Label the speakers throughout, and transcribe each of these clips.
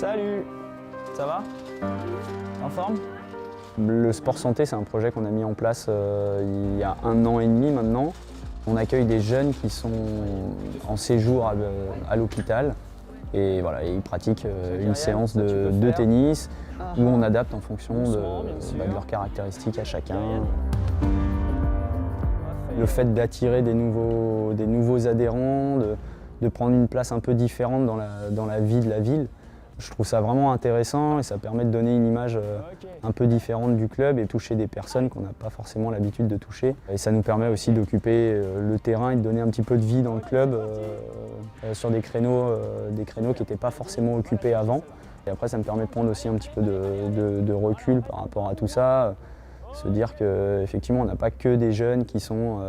Speaker 1: Salut, ça va? En forme? Le sport santé, c'est un projet qu'on a mis en place il y a 1 an et demi maintenant. On accueille des jeunes qui sont en séjour à l'hôpital et voilà, ils pratiquent une séance de tennis où on adapte en fonction de leurs caractéristiques à chacun. Le fait d'attirer des nouveaux adhérents, de prendre une place un peu différente dans la vie de la ville, je trouve ça vraiment intéressant et ça permet de donner une image un peu différente du club et toucher des personnes qu'on n'a pas forcément l'habitude de toucher. Et ça nous permet aussi d'occuper le terrain et de donner un petit peu de vie dans le club sur des créneaux qui n'étaient pas forcément occupés avant. Et après, ça me permet de prendre aussi un petit peu de recul par rapport à tout ça. Se dire qu'effectivement, on n'a pas que des jeunes qui sont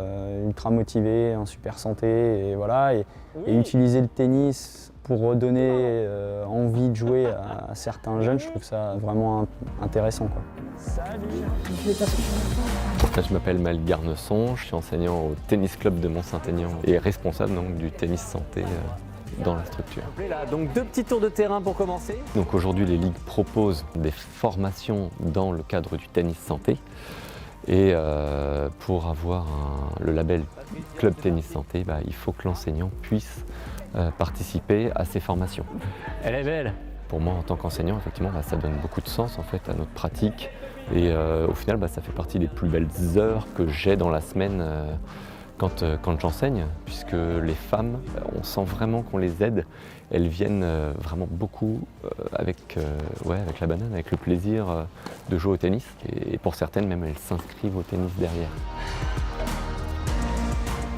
Speaker 1: ultra motivés, en super santé, et voilà. Et utiliser le tennis pour redonner envie de jouer à certains jeunes, je trouve ça vraiment intéressant, quoi.
Speaker 2: Salut.
Speaker 3: Je m'appelle Maël Garnesson, je suis enseignant au tennis club de Mont-Saint-Aignan et responsable donc, du tennis santé dans la structure.
Speaker 2: Donc 2 petits tours de terrain pour commencer.
Speaker 3: Donc aujourd'hui les ligues proposent des formations dans le cadre du tennis santé et pour avoir le label club tennis santé, il faut que l'enseignant puisse participer à ces formations.
Speaker 2: Elle est belle.
Speaker 3: Pour moi en tant qu'enseignant, effectivement, ça donne beaucoup de sens en fait à notre pratique et au final ça fait partie des plus belles heures que j'ai dans la semaine quand j'enseigne, puisque les femmes, on sent vraiment qu'on les aide. Elles viennent vraiment beaucoup avec la banane, avec le plaisir de jouer au tennis. Et pour certaines, même, elles s'inscrivent au tennis derrière.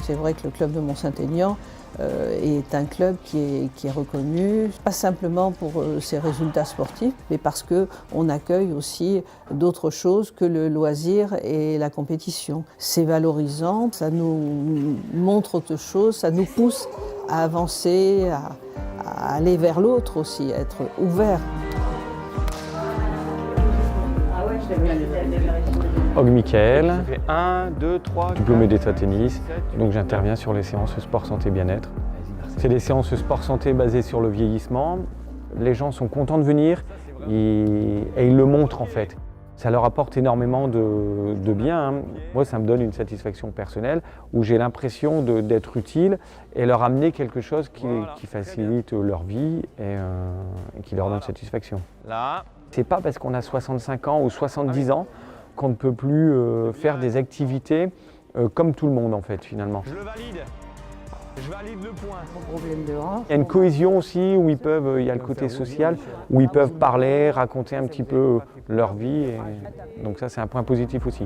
Speaker 4: C'est vrai que le club de Mont-Saint-Aignan est un club qui est reconnu, pas simplement pour ses résultats sportifs, mais parce qu'on accueille aussi d'autres choses que le loisir et la compétition. C'est valorisant, ça nous montre autre chose, ça nous pousse à avancer, à aller vers l'autre aussi, à être ouvert.
Speaker 5: Og Michael,
Speaker 2: 1, 2, 3,
Speaker 5: diplômé d'état tennis, donc j'interviens sur les séances sport santé bien-être. C'est des séances sport santé basées sur le vieillissement. Les gens sont contents de venir et ils le montrent en fait. Ça leur apporte énormément de bien. Moi, ça me donne une satisfaction personnelle où j'ai l'impression d'être utile et leur amener quelque chose qui facilite leur vie et qui leur donne satisfaction.
Speaker 2: Là.
Speaker 5: C'est pas parce qu'on a 65 ans ou 70 ans qu'on ne peut plus faire des activités comme tout le monde en fait finalement.
Speaker 2: Je le valide. Je valide le point.
Speaker 5: Il y a une cohésion aussi où il y a le côté social, où ils peuvent parler, raconter un petit peu leur vie. Et donc ça c'est un point positif aussi.